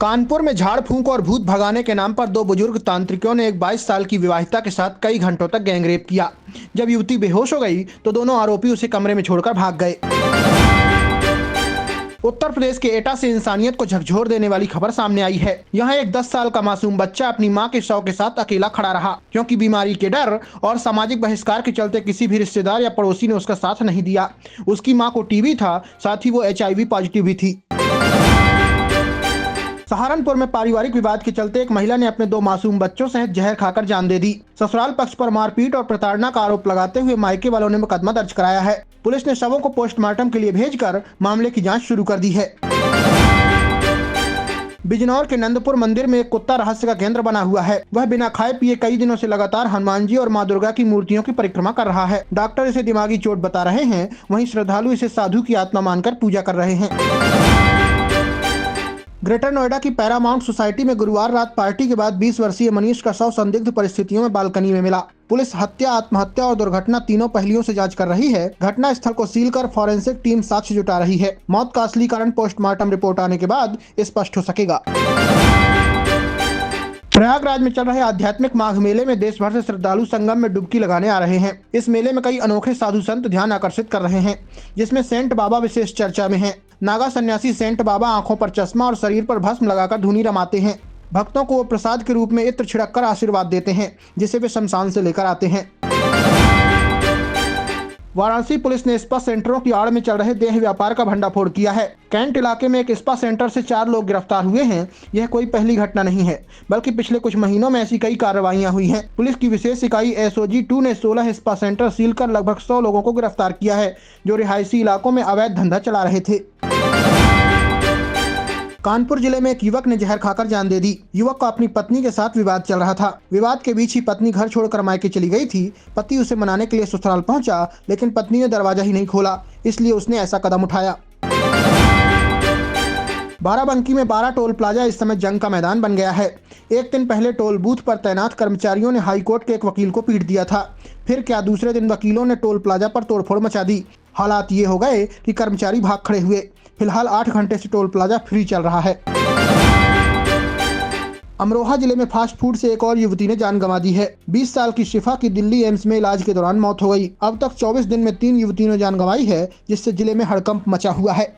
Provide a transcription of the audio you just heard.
कानपुर में झाड़ फूंक और भूत भगाने के नाम पर दो बुजुर्ग तांत्रिकों ने एक 22 साल की विवाहिता के साथ कई घंटों तक गैंगरेप किया। जब युवती बेहोश हो गई तो दोनों आरोपी उसे कमरे में छोड़कर भाग गए। उत्तर प्रदेश के एटा से इंसानियत को झकझोर देने वाली खबर सामने आई है। यहाँ एक 10 साल का मासूम बच्चा अपनी मां के शव के साथ अकेला खड़ा रहा, क्योंकि बीमारी के डर और सामाजिक बहिष्कार के चलते किसी भी रिश्तेदार या पड़ोसी ने उसका साथ नहीं दिया। उसकी मां को टीबी था, साथ ही वो HIV पॉजिटिव भी थी। सहारनपुर में पारिवारिक विवाद के चलते एक महिला ने अपने 2 मासूम बच्चों सहित जहर खाकर जान दे दी। ससुराल पक्ष पर मारपीट और प्रताड़ना का आरोप लगाते हुए मायके वालों ने मुकदमा दर्ज कराया है। पुलिस ने शवों को पोस्टमार्टम के लिए भेजकर मामले की जांच शुरू कर दी है। बिजनौर के नंदपुर मंदिर में एक कुत्ता रहस्य का केंद्र बना हुआ है। वह बिना खाए पिए कई दिनों से लगातार हनुमान जी और मां दुर्गा की मूर्तियों की परिक्रमा कर रहा है। डॉक्टर इसे दिमागी चोट बता रहे हैं, वहीं श्रद्धालु इसे साधु की आत्मा मानकर पूजा कर रहे हैं। ग्रेटर नोएडा की पैरामाउंट सोसाइटी में गुरुवार रात पार्टी के बाद 20 वर्षीय मनीष का शव संदिग्ध परिस्थितियों में बालकनी में मिला। पुलिस हत्या, आत्महत्या और दुर्घटना तीनों पहलुओं से जांच कर रही है। घटना स्थल को सील कर फॉरेंसिक टीम साक्ष्य जुटा रही है। मौत का असली कारण पोस्टमार्टम रिपोर्ट आने के बाद स्पष्ट हो सकेगा। प्रयागराज में चल रहे आध्यात्मिक माघ मेले में देश भर से श्रद्धालु संगम में डुबकी लगाने आ रहे हैं। इस मेले में कई अनोखे साधु संत ध्यान आकर्षित कर रहे हैं, जिसमें सेंट बाबा विशेष चर्चा में हैं। नागा सन्यासी सेंट बाबा आंखों पर चश्मा और शरीर पर भस्म लगाकर धुनी रमाते हैं। भक्तों को वो प्रसाद के रूप में इत्र छिड़क कर आशीर्वाद देते हैं, जिसे वे शमशान से लेकर आते हैं। वाराणसी पुलिस ने स्पा सेंटरों की आड़ में चल रहे देह व्यापार का भंडाफोड़ किया है। कैंट इलाके में एक स्पा सेंटर से 4 लोग गिरफ्तार हुए हैं। यह कोई पहली घटना नहीं है, बल्कि पिछले कुछ महीनों में ऐसी कई कार्रवाइयां हुई हैं। पुलिस की विशेष इकाई SOG 2 ने 16 स्पा सेंटर सील कर लगभग 100 लोगों को गिरफ्तार किया है, जो रिहायशी इलाकों में अवैध धंधा चला रहे थे। कानपुर जिले में एक युवक ने जहर खाकर जान दे दी। युवक का अपनी पत्नी के साथ विवाद चल रहा था। विवाद के बीच ही पत्नी घर छोड़कर मायके चली गई थी। पति उसे मनाने के लिए ससुराल पहुंचा, लेकिन पत्नी ने दरवाजा ही नहीं खोला, इसलिए उसने ऐसा कदम उठाया। बाराबंकी में 12 टोल प्लाजा इस समय जंग का मैदान बन गया है। एक दिन पहले टोल बूथ पर तैनात कर्मचारियों ने हाईकोर्ट के एक वकील को पीट दिया था। फिर क्या, दूसरे दिन वकीलों ने टोल प्लाजा पर तोड़फोड़ मचा दी। हालात ये हो गए कि कर्मचारी भाग खड़े हुए। फिलहाल 8 घंटे से टोल प्लाजा फ्री चल रहा है। अमरोहा जिले में फास्ट फूड से एक और युवती ने जान गंवा दी है। 20 साल की शिफा की दिल्ली एम्स में इलाज के दौरान मौत हो गई। अब तक 24 दिन में 3 युवतियों ने जान गंवाई है, जिससे जिले में हड़कंप मचा हुआ है।